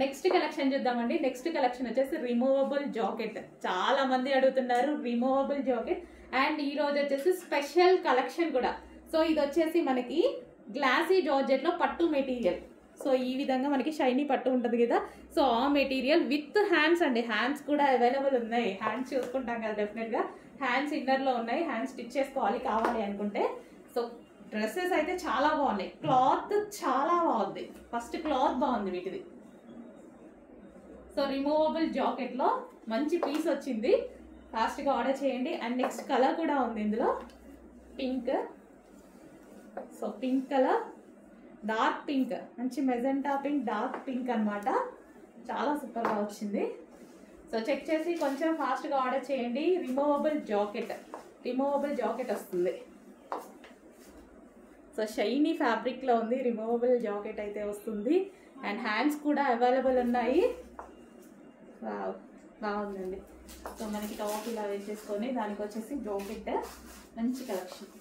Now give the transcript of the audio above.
Next collection చూద్దామండి. Next collection వచ్చేసి removable jacket. చాలా మంది అడుగుతున్నారు రిమూవబుల్ జాకెట్. అండ్ ఈ రోజు వచ్చేసి స్పెషల్ కలెక్షన్ కూడా. సో ఇది వచ్చేసి మనకి గ్లాసీ జార్జెట్ లో పట్టు మెటీరియల్. సో ఈ విధంగా మనకి షైనీ పట్టు ఉంటుంది కదా, సో ఆ మెటీరియల్ విత్ హ్యాండ్స్ అండి. హ్యాండ్స్ కూడా అవైలబుల్ ఉన్నాయి. హ్యాండ్స్ చూసుకుంటాం కదా డెఫినెట్ గా. హ్యాండ్స్ ఇన్నర్ లో ఉన్నాయి. హ్యాండ్స్ స్టిచ్ చేసుకోవాలి కావాలి అనుకుంటే. సో డ్రెస్సెస్ అయితే చాలా బాగున్నాయి. క్లాత్ చాలా బాగుంది. ఫస్ట్ క్లాత్ బాగుంది వీటిది. సో రిమూవబుల్ జాకెట్ లో మంచి పీస్ వచ్చింది. ఫాస్ట్ గా ఆర్డర్ చేయండి. అండ్ నెక్స్ట్ కలర్ కూడా ఉంది ఇందులో, pink. So pink colour, dark pink, మంచి మెజెంటా పింక్, డార్క్ పింక్ అనమాట. చాలా సూపర్ గా వచ్చింది. సో చెక్ చేసి కొంచెం ఫాస్ట్ గా ఆర్డర్ చేయండి. రిమూవబుల్ జాకెట్ వస్తుంది. సో షైనీ ఫ్యాబ్రిక్ లో ఉంది. రిమూవబుల్ జాకెట్ అయితే వస్తుంది. అండ్ హ్యాండ్స్ కూడా అవైలబుల్ ఉన్నాయి. బాగుందండి. సో మనకి టాప్ ఇలా వేసేసుకొని దానికి వచ్చేసి జాకెట్. మంచి కలెక్షన్.